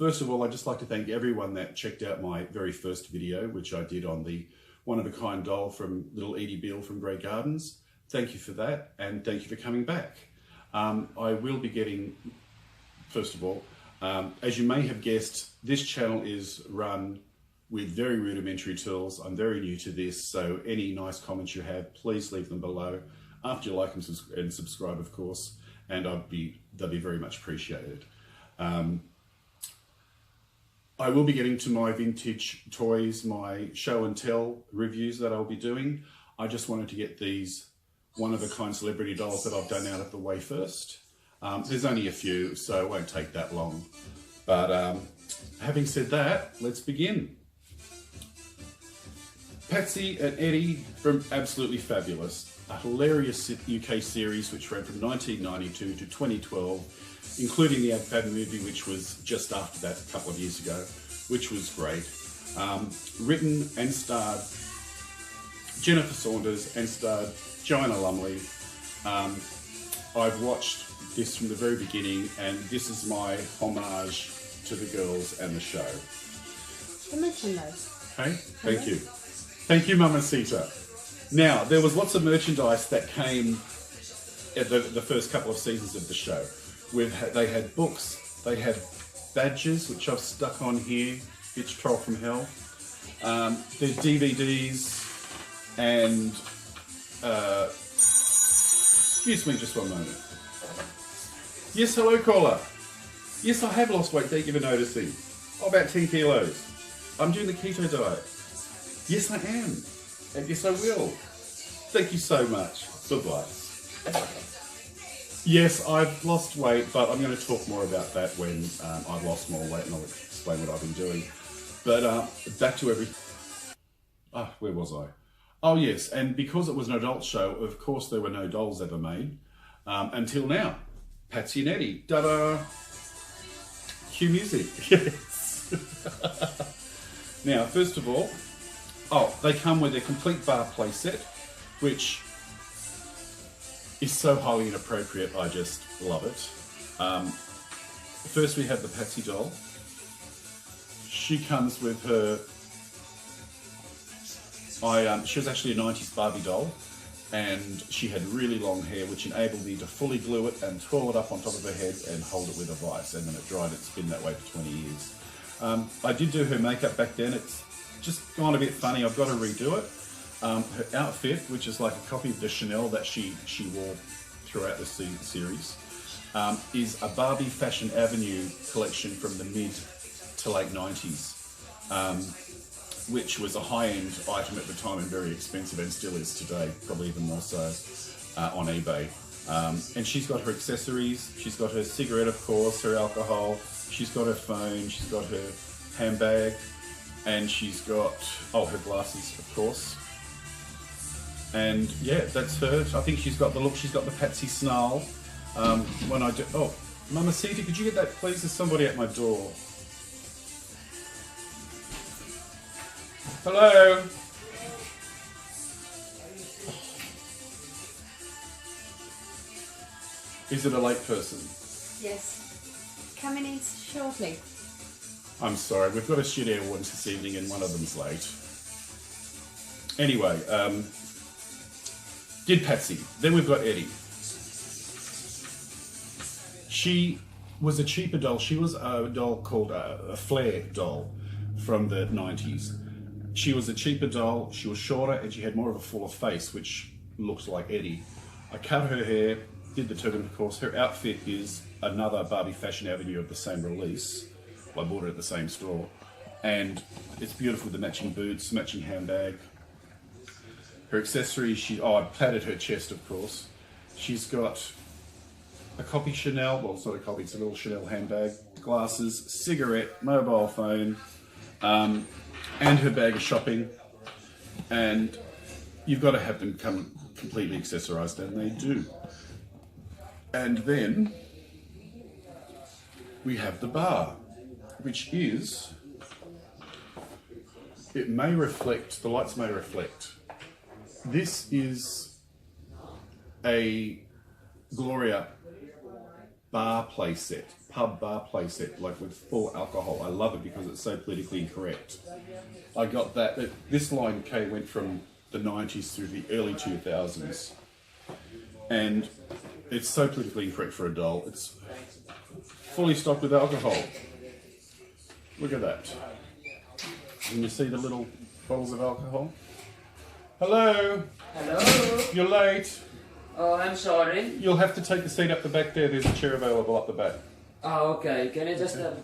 first of all, I'd just like to thank everyone that checked out my very first video, which I did on the one-of-a-kind doll from little Edie Beale from Grey Gardens. Thank you for that, and thank you for coming back. I will be getting, first of all, as you may have guessed, this channel is run with very rudimentary tools. I'm very new to this, so any nice comments you have, please leave them below. After you like and subscribe, of course, and they'll be very much appreciated. I will be getting to my vintage toys, my show and tell reviews that I'll be doing. I just wanted to get these one-of-a-kind celebrity dolls that I've done out of the way first. There's only a few, so it won't take that long. But having said that, let's begin. Patsy and Eddie from Absolutely Fabulous, a hilarious UK series which ran from 1992 to 2012, including the AdFab movie, which was just after that, a couple of years ago, which was great. Written and starred Jennifer Saunders and starred Joanna Lumley. I've watched this from the very beginning, and this is my homage to the girls and the show. I mentioned those. Hey, thank you. Thank you, Mamacita. Now, there was lots of merchandise that came at the first couple of seasons of the show. They had books, they had badges, which I've stuck on here, Bitch Troll from Hell. There's DVDs and, excuse me just one moment. Yes, hello caller. Yes, I have lost weight, thank you for noticing. Oh, about 10 kilos. I'm doing the keto diet. Yes, I am. And yes, I will. Thank you so much. Goodbye. Yes, I've lost weight, but I'm going to talk more about that when I've lost more weight, and I'll explain what I've been doing. But back to where was I? Oh yes, and because it was an adult show, of course there were no dolls ever made until now. Patsy and Eddie, ta-da! Cue music. Yes. Now, first of all, they come with a complete bar play set, which is so highly inappropriate, I just love it. First we have the Patsy doll. She comes with her, she was actually a 90s Barbie doll, and she had really long hair, which enabled me to fully glue it and twirl it up on top of her head and hold it with a vice, and then it dried. It's been that way for 20 years. I did do her makeup back then. It's just gone a bit funny. I've got to redo it. Her outfit, which is like a copy of the Chanel that she wore throughout the series, is a Barbie Fashion Avenue collection from the mid to late 90s, which was a high-end item at the time and very expensive, and still is today, probably even more so on eBay. And she's got her accessories, she's got her cigarette, of course, her alcohol, she's got her phone, she's got her handbag, and she's got, her glasses, of course. And yeah, that's her. I think she's got the look, she's got the Patsy snarl. When I do, Mamacita, could you get that please? There's somebody at my door. Hello? Is it a late person? Yes. Coming in shortly. I'm sorry, we've got a shit air warrants this evening and one of them's late. Anyway, did Patsy. Then we've got Eddie. She was a cheaper doll. She was a doll called a Flair doll from the 90s. She was a cheaper doll, she was shorter, and she had more of a fuller face, which looked like Eddie. I cut her hair, did the turban, of course. Her outfit is another Barbie Fashion Avenue of the same release. Well, I bought it at the same store. And it's beautiful with the matching boots, matching handbag. Her accessories, I padded her chest, of course. She's got a copy Chanel, well, it's not a copy, it's a little Chanel handbag, glasses, cigarette, mobile phone, and her bag of shopping. And you've got to have them come completely accessorized, and they do. And then we have the bar, which is, it may reflect, the lights may reflect. This is a Gloria bar play set, pub bar playset, like with full alcohol. I love it because it's so politically incorrect. I got that. This line went from the 90s through the early 2000s. And it's so politically incorrect for a doll. It's fully stocked with alcohol. Look at that. Can you see the little bottles of alcohol? Hello? Hello? You're late. Oh, I'm sorry. You'll have to take the seat up the back there. There's a chair available up the back. Oh, okay. Can you just... No,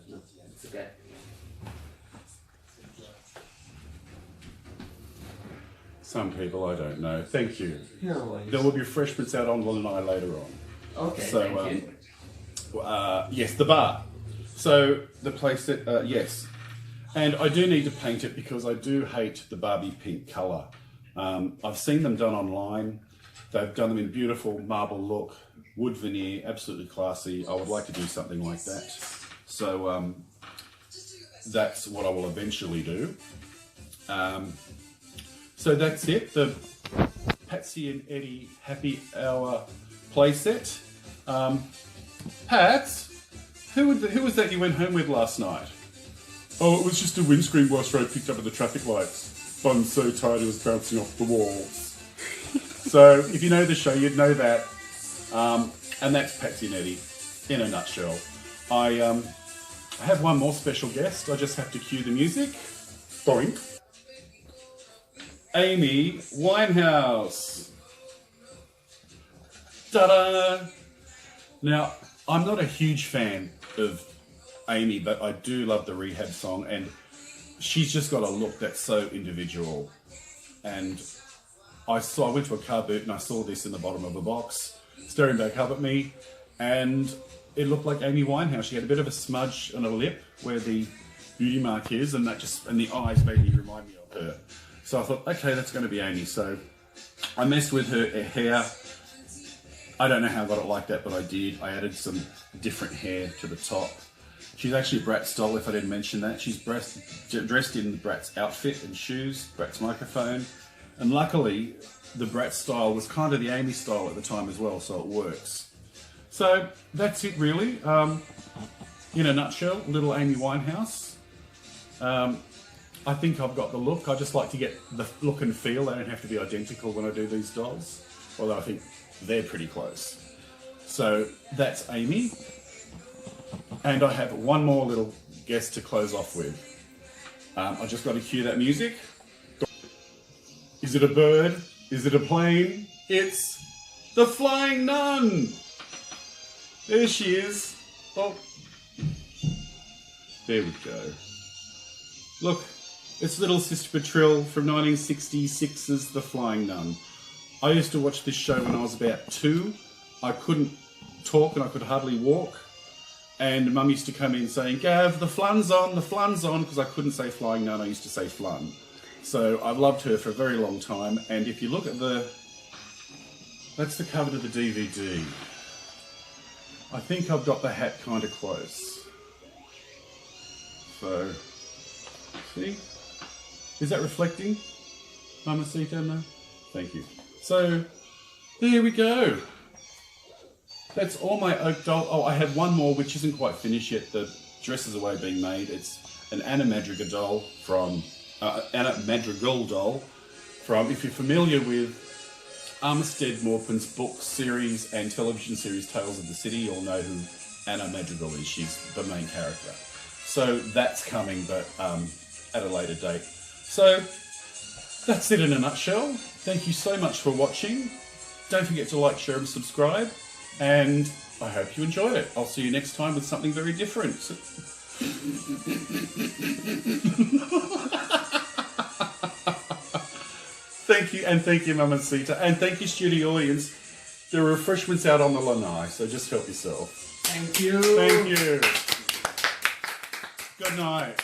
it's okay. Some people, I don't know. Thank you. No worries. There will be refreshments out on Lanai later on. Okay, So, thank you. yes, the bar. So, the place that, yes. And I do need to paint it because I do hate the Barbie pink colour. I've seen them done online. They've done them in beautiful marble look, wood veneer, absolutely classy. I would like to do something like that. So that's what I will eventually do. So that's it, the Patsy and Eddie Happy Hour playset. Pats, who was that you went home with last night? Oh, it was just a windscreen washer I picked up at the traffic lights. I'm so tired it was bouncing off the walls. So, if you know the show, you'd know that. And that's Patsy and Eddie, in a nutshell. I have one more special guest. I just have to cue the music. Boink. Amy Winehouse. Ta-da! Now, I'm not a huge fan of Amy, but I do love the Rehab song, and she's just got a look that's so individual. And I went to a car boot and I saw this in the bottom of a box, staring back up at me, and it looked like Amy Winehouse. She had a bit of a smudge on her lip where the beauty mark is, and the eyes made me remind me of her. So I thought, okay, that's going to be Amy. So I messed with her hair. I don't know how I got it like that, but I did. I added some different hair to the top. She's actually Brat's doll, if I didn't mention that. She's dressed in Brat's outfit and shoes, Brat's microphone. And luckily, the Brat style was kind of the Amy style at the time as well, so it works. So that's it really. In a nutshell, little Amy Winehouse. I think I've got the look. I just like to get the look and feel. They don't have to be identical when I do these dolls, although I think they're pretty close. So that's Amy. And I have one more little guest to close off with. I just got to cue that music. Is it a bird? Is it a plane? It's the Flying Nun. There she is. Oh, there we go. Look, it's little Sister Patril from 1966's The Flying Nun. I used to watch this show when I was about 2. I couldn't talk and I could hardly walk. And Mum used to come in saying, Gav, the flun's on, because I couldn't say Flying Nun, I used to say flun. So I've loved her for a very long time. And if you look at that's the cover to the DVD. I think I've got the hat kind of close. So, see? Is that reflecting? Mamacita, no? Thank you. So, there we go. That's all my oak doll. Oh, I had one more which isn't quite finished yet. The dress is away being made. It's an Anna Madrigal doll from if you're familiar with Armistead Maupin's book series and television series Tales of the City, you'll know who Anna Madrigal is. She's the main character. So that's coming, but at a later date. So that's it in a nutshell. Thank you so much for watching. Don't forget to like, share and subscribe. And I hope you enjoyed it. I'll see you next time with something very different. Thank you, and thank you, Mamacita. And thank you, studio audience. There are refreshments out on the lanai, so just help yourself. Thank you. Thank you. Good night.